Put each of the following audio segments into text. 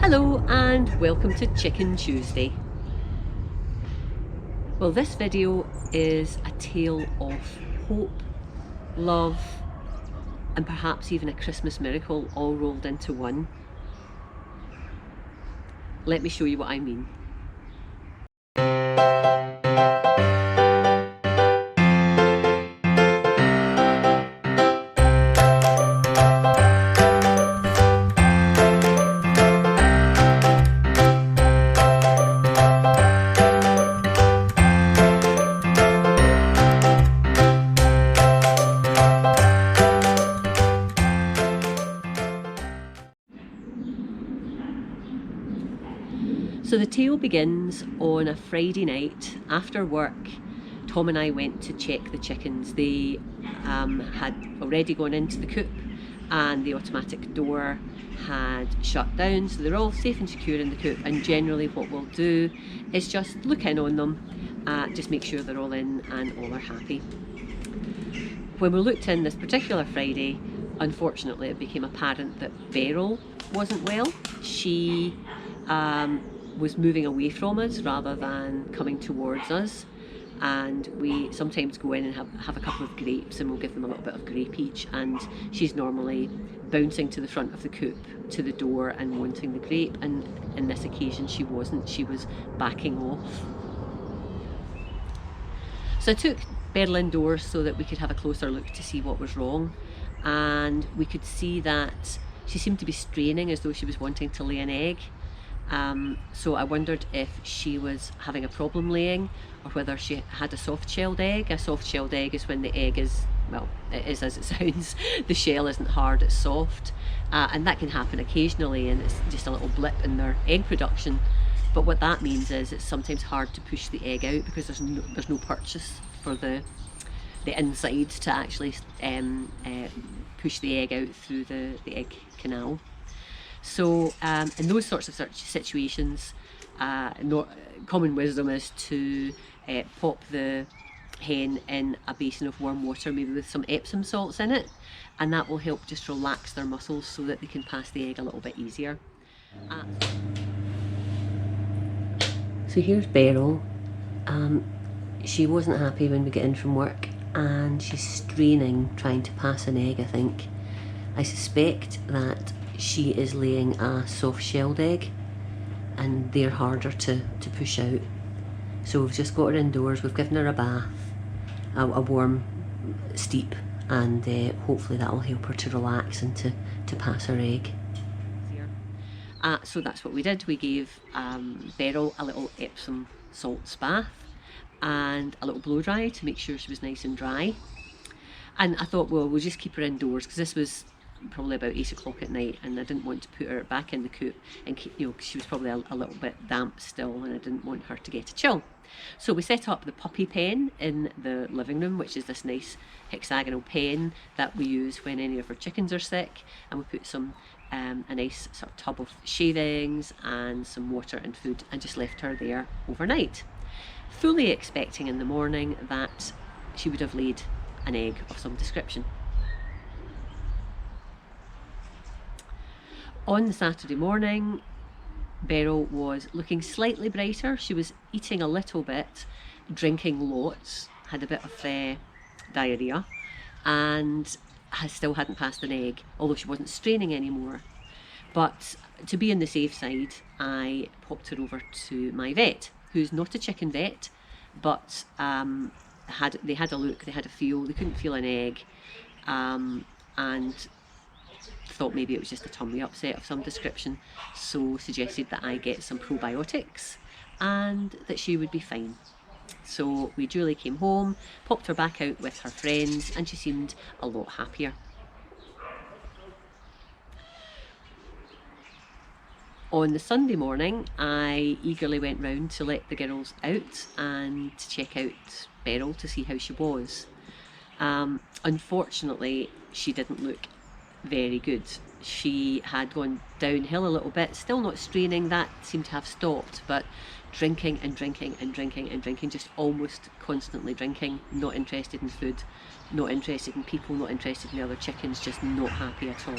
Hello and welcome to Chicken Tuesday. Well, this video is a tale of hope, love, and perhaps even a Christmas miracle all rolled into one. Let me show you what I mean. So the tale begins on a Friday night after work. Tom and I went to check the chickens. They had already gone into the coop and the automatic door had shut down, so they're all safe and secure in the coop. And generally what we'll do is just look in on them, just make sure they're all in and all are happy. When we looked in this particular Friday, unfortunately it became apparent that Beryl wasn't well. She was moving away from us rather than coming towards us, and we sometimes go in and have a couple of grapes and we'll give them a little bit of grape each, and she's normally bouncing to the front of the coop to the door and wanting the grape, and in this occasion she wasn't, she was backing off. So I took Beryl indoors so that we could have a closer look to see what was wrong, and we could see that she seemed to be straining as though she was wanting to lay an egg. So I wondered if she was having a problem laying or whether she had a soft-shelled egg. A soft-shelled egg is when the egg is, well, it is as it sounds, the shell isn't hard, it's soft, and that can happen occasionally, and it's just a little blip in their egg production. But what that means is it's sometimes hard to push the egg out because there's no purchase for the inside to actually push the egg out through the egg canal. So in those sorts of situations, common wisdom is to pop the hen in a basin of warm water, maybe with some Epsom salts in it, and that will help just relax their muscles so that they can pass the egg a little bit easier. So here's Beryl. She wasn't happy when we get in from work, and she's straining trying to pass an egg, I think. I suspect that she is laying a soft-shelled egg, and they're harder to push out. So we've just got her indoors, we've given her a bath, a warm steep, and hopefully that will help her to relax and to pass her egg. So that's what we did. We gave Beryl a little Epsom salts bath and a little blow dry to make sure she was nice and dry. And I thought, well, we'll just keep her indoors because this was probably about 8 o'clock at night, and I didn't want to put her back in the coop, and she was probably a little bit damp still, and I didn't want her to get a chill. So we set up the puppy pen in the living room, which is this nice hexagonal pen that we use when any of our chickens are sick, and we put some a nice sort of tub of shavings and some water and food, and just left her there overnight, fully expecting in the morning that she would have laid an egg of some description. On the Saturday morning, Beryl was looking slightly brighter. She was eating a little bit, drinking lots, had a bit of diarrhea, and still hadn't passed an egg, although she wasn't straining anymore. But to be on the safe side, I popped her over to my vet, who's not a chicken vet, but they had a look, they had a feel, they couldn't feel an egg, and thought maybe it was just a tummy upset of some description, so suggested that I get some probiotics and that she would be fine. So we duly came home, popped her back out with her friends, and she seemed a lot happier. On the Sunday morning, I eagerly went round to let the girls out and to check out Beryl to see how she was. Unfortunately, she didn't look very good. She had gone downhill a little bit, still not straining, that seemed to have stopped, but drinking and drinking and drinking and drinking, just almost constantly drinking, not interested in food, not interested in people, not interested in the other chickens, just not happy at all.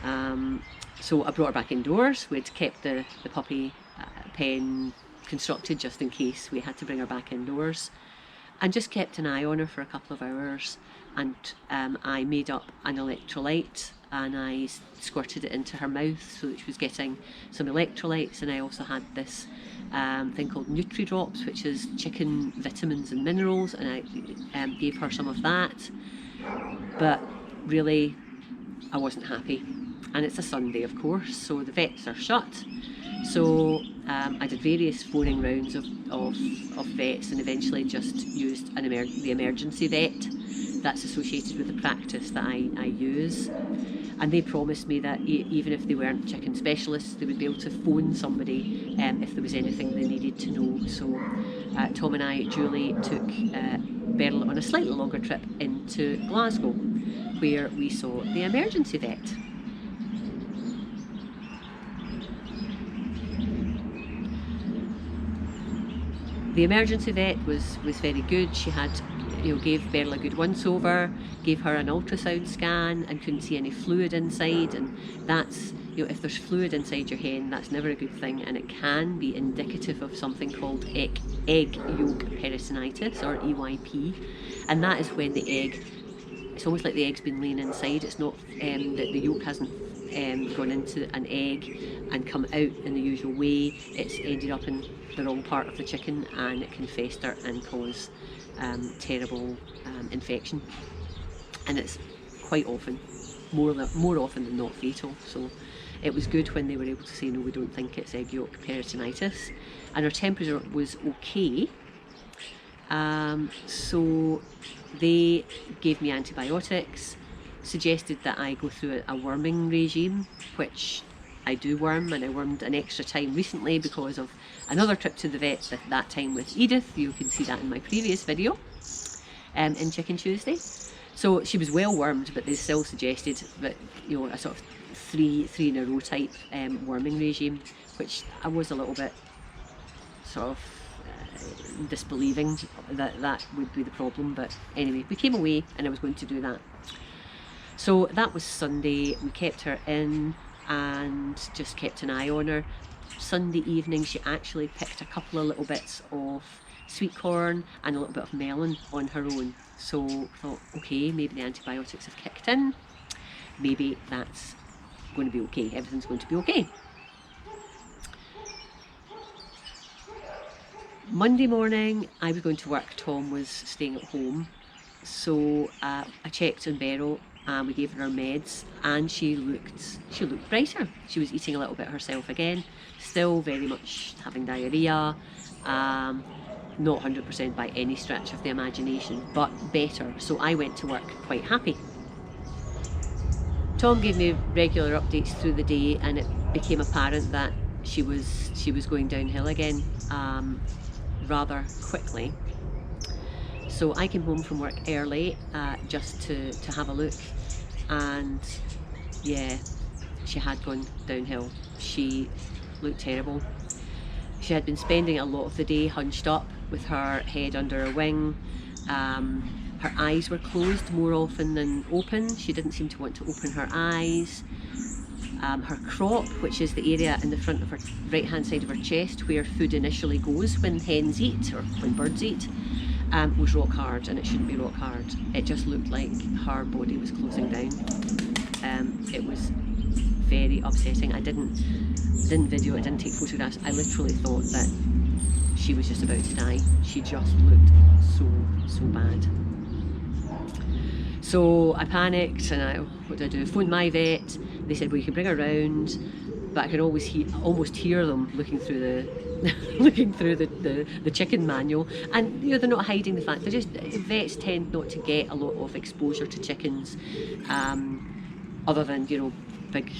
So I brought her back indoors. We'd kept the puppy pen constructed just in case we had to bring her back indoors, and just kept an eye on her for a couple of hours. And I made up an electrolyte and I squirted it into her mouth so that she was getting some electrolytes. And I also had this thing called Nutri-Drops, which is chicken vitamins and minerals, and I gave her some of that. But really, I wasn't happy. And it's a Sunday, of course, so the vets are shut. So I did various phoning rounds of vets, and eventually just used the emergency vet that's associated with the practice that I use. And they promised me that even if they weren't chicken specialists, they would be able to phone somebody if there was anything they needed to know. So Tom and I, Julie, took Beryl on a slightly longer trip into Glasgow, where we saw the emergency vet. The emergency vet was very good. She had, gave Beryl a good once over, gave her an ultrasound scan and couldn't see any fluid inside, and that's, if there's fluid inside your hen, that's never a good thing, and it can be indicative of something called egg yolk peritonitis, or EYP, and that is when the egg, it's almost like the egg's been laying inside. It's not that the yolk hasn't gone into an egg and come out in the usual way. It's ended up in the wrong part of the chicken, and it can fester and cause terrible infection, and it's quite often, more often than not, fatal. So it was good when they were able to say, no, we don't think it's egg yolk peritonitis, and her temperature was okay. So they gave me antibiotics, suggested that I go through a worming regime, which I do worm, and I wormed an extra time recently because of another trip to the vet, that time with Edith. You can see that in my previous video in Chicken Tuesday. So she was well wormed, but they still suggested that, a sort of three in a row type worming regime, which I was a little bit sort of disbelieving that would be the problem. But anyway, we came away and I was going to do that. So that was Sunday. We kept her in and just kept an eye on her. Sunday evening she actually picked a couple of little bits of sweet corn and a little bit of melon on her own. So I thought, okay, maybe the antibiotics have kicked in, maybe that's going to be okay, everything's going to be okay. Monday morning I was going to work, Tom was staying at home, so I checked on Beryl. We gave her meds and she looked brighter. She was eating a little bit herself again, still very much having diarrhea, not 100% by any stretch of the imagination, but better. So I went to work quite happy. Tom gave me regular updates through the day, and it became apparent that she was going downhill again rather quickly. So I came home from work early just to have a look, and yeah, she had gone downhill. She looked terrible. She had been spending a lot of the day hunched up with her head under her wing. Her eyes were closed more often than open. She didn't seem to want to open her eyes. Her crop, which is the area in the front of her right hand side of her chest where food initially goes when hens eat or when birds eat, was rock hard, and it shouldn't be rock hard. It just looked like her body was closing down. It was very upsetting. I didn't video it, didn't take photographs. I literally thought that she was just about to die. She just looked so bad. So I panicked, and what did I do? Phoned my vet. They said, well, you can bring her round, but I could always almost hear them looking through the chicken manual. And they're not hiding the fact. Vets tend not to get a lot of exposure to chickens, other than big,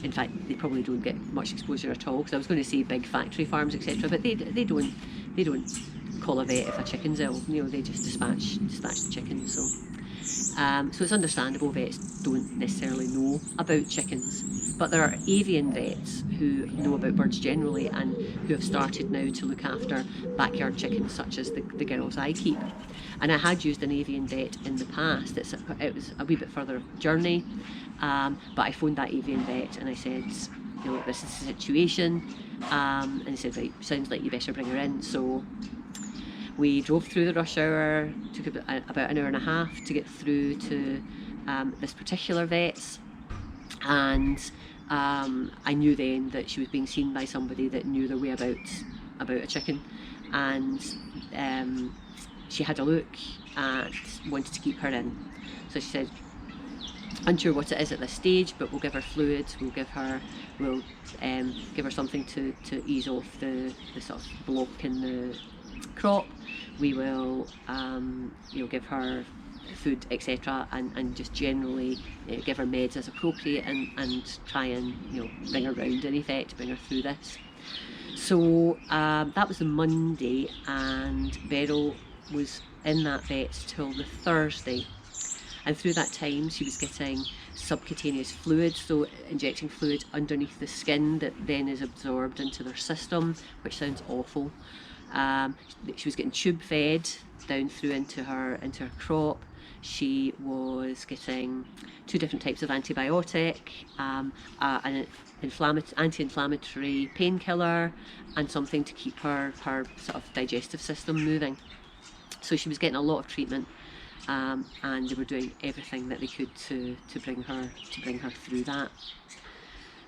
in fact they probably don't get much exposure at all, because I was going to say big factory farms, etc., but they don't call a vet if a chicken's ill. They just dispatch the chicken. So So it's understandable vets don't necessarily know about chickens, but there are avian vets who know about birds generally and who have started now to look after backyard chickens such as the girls I keep. And I had used an avian vet in the past. It was a wee bit further journey, but I phoned that avian vet and I said, this is the situation. And he said, right, sounds like you better bring her in. So we drove through the rush hour, took about an hour and a half to get through to this particular vet's, and I knew then that she was being seen by somebody that knew their way about a chicken, and she had a look and wanted to keep her in. So she said, unsure what it is at this stage, but we'll give her fluids, we'll give her something to ease off the sort of block in the crop. We will give her food, etc., and just generally give her meds as appropriate, and try and bring her round, in effect, bring her through this. So that was the Monday, and Beryl was in that vet till the Thursday, and through that time she was getting subcutaneous fluid, so injecting fluid underneath the skin that then is absorbed into their system, which sounds awful. She was getting tube fed down through into her crop. She was getting 2 different types of antibiotic, an anti-inflammatory painkiller, and something to keep her sort of digestive system moving. So she was getting a lot of treatment, and they were doing everything that they could to bring her through that.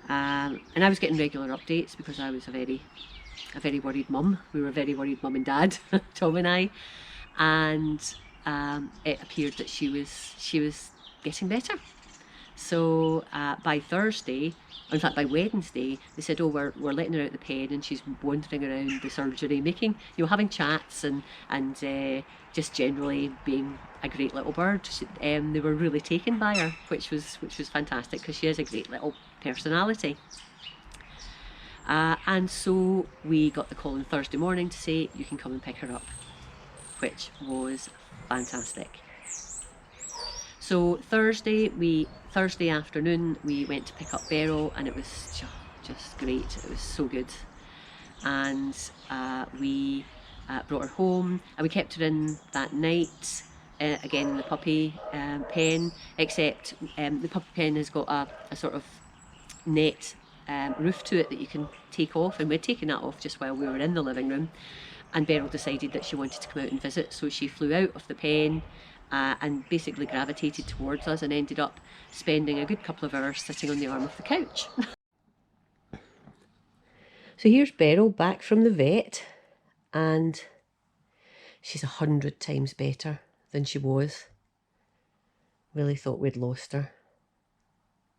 And I was getting regular updates because I was a very worried mum. We were a very worried mum and dad, Tom and I, and it appeared that she was getting better. So by Thursday, in fact by Wednesday, they said, oh, we're letting her out the pen, and she's wandering around the surgery, having chats and just generally being a great little bird. They were really taken by her, which was fantastic, because she has a great little personality. And so we got the call on Thursday morning to say you can come and pick her up, which was fantastic. So Thursday afternoon we went to pick up Beryl, and it was just great. It was so good, and we brought her home, and we kept her in that night. Again in the puppy pen, except the puppy pen has got a sort of net roof to it that you can take off, and we'd taken that off just while we were in the living room, and Beryl decided that she wanted to come out and visit, so she flew out of the pen and basically gravitated towards us, and ended up spending a good couple of hours sitting on the arm of the couch. So here's Beryl back from the vet, and she's 100 times better than she was. Really thought we'd lost her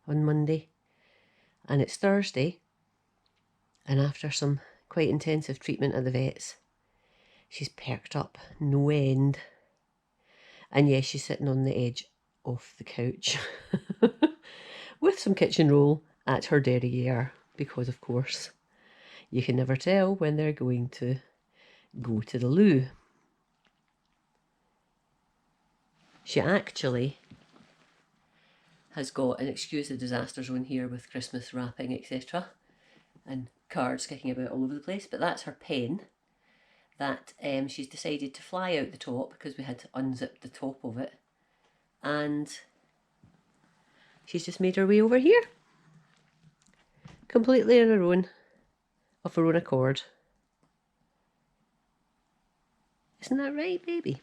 on Monday. And it's Thursday, and after some quite intensive treatment at the vet's, she's perked up no end. And yes, she's sitting on the edge of the couch with some kitchen roll at her derriere, because of course you can never tell when they're going to go to the loo. She actually has got an excuse the disaster zone here with Christmas wrapping, etc., and cards kicking about all over the place, but that's her pen that she's decided to fly out the top, because we had to unzip the top of it, and she's just made her way over here completely on her own, of her own accord. Isn't that right, baby?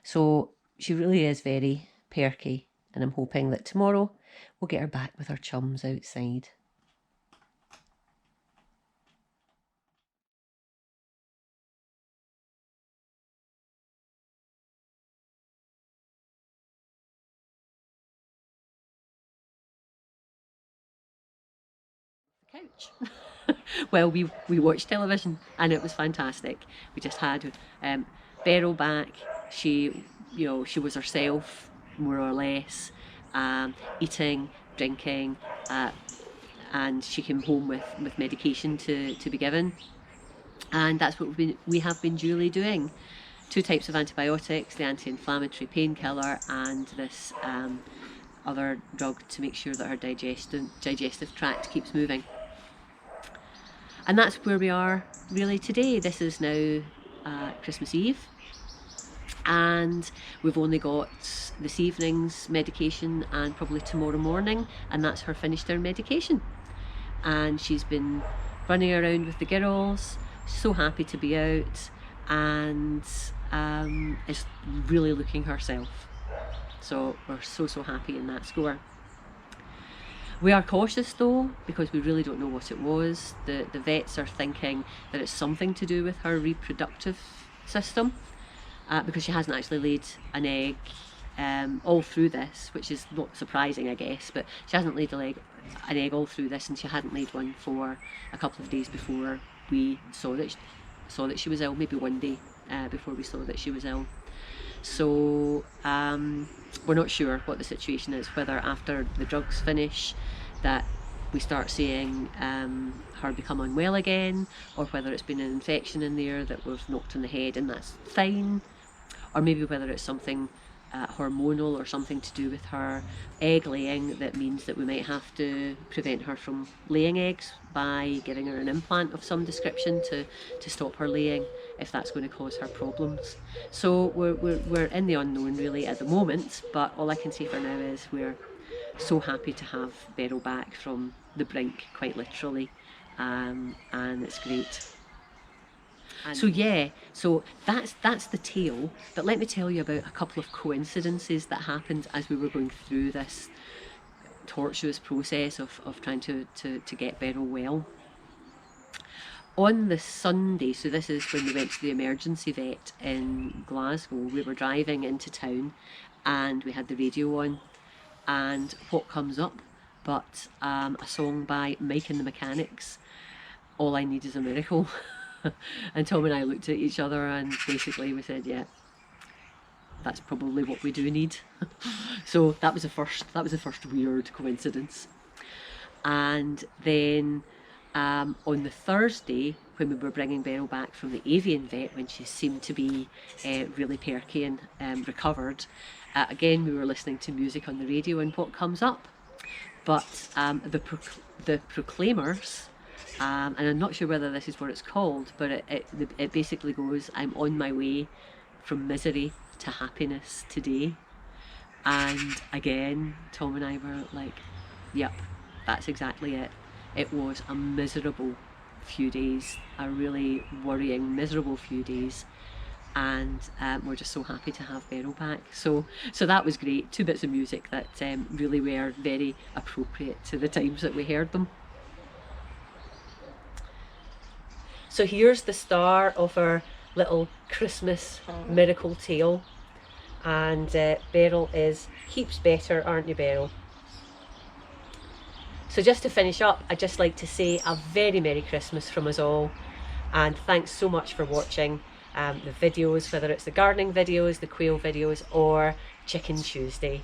So she really is very perky, and I'm hoping that tomorrow we'll get her back with her chums outside. Couch. Well, we watched television, and it was fantastic. We just had Beryl back. She was herself, more or less, eating, drinking, and she came home with medication to be given, and that's what we have been duly doing. 2 types of antibiotics, the anti-inflammatory painkiller and this other drug to make sure that her digestive tract keeps moving. And that's where we are really today. This is now Christmas Eve, and we've only got this evening's medication and probably tomorrow morning, and that's her finished her medication. And she's been running around with the girls, so happy to be out, and is really looking herself. So we're so happy in that score. We are cautious though, because we really don't know what it was. The vets are thinking that it's something to do with her reproductive system, because she hasn't actually laid an egg all through this, which is not surprising, I guess, but she hasn't laid an egg all through this, and she hadn't laid one for a couple of days before we saw that she was ill, maybe one day before we saw that she was ill. So we're not sure what the situation is, whether after the drugs finish that we start seeing her become unwell again, or whether it's been an infection in there that we've knocked on the head and that's fine, or maybe whether it's something hormonal or something to do with her egg laying that means that we might have to prevent her from laying eggs by giving her an implant of some description to stop her laying, if that's going to cause her problems. So we're in the unknown really at the moment, but all I can say for now is we're so happy to have Beryl back from the brink, quite literally, and it's great. So yeah, so that's the tale, but let me tell you about a couple of coincidences that happened as we were going through this tortuous process of trying to get Beryl well. On the Sunday, so this is when we went to the emergency vet in Glasgow, we were driving into town and we had the radio on, and what comes up but a song by Mike and the Mechanics, All I Need Is a Miracle. And Tom and I looked at each other and basically we said, yeah, that's probably what we do need. So that was the first weird coincidence. And then on the Thursday, when we were bringing Beryl back from the avian vet, when she seemed to be really perky and recovered, again we were listening to music on the radio, and what comes up but the Proclaimers, and I'm not sure whether this is what it's called, but it basically goes, I'm on my way from misery to happiness today. And again, Tom and I were like, yep, that's exactly it. It was a miserable few days, a really worrying, miserable few days, and we're just so happy to have Beryl back. So that was great. 2 bits of music that really were very appropriate to the times that we heard them. So here's the star of our little Christmas miracle tale, and Beryl is heaps better, aren't you, Beryl? So just to finish up, I'd just like to say a very Merry Christmas from us all, and thanks so much for watching the videos, whether it's the gardening videos, the quail videos, or Chicken Tuesday.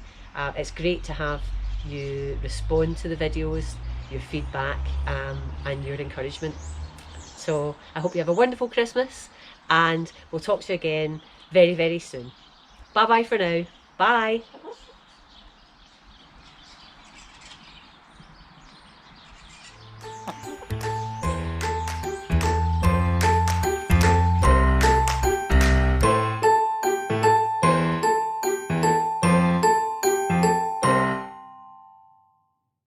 It's great to have you respond to the videos, your feedback and your encouragement. So I hope you have a wonderful Christmas, and we'll talk to you again very, very soon. Bye bye for now. Bye.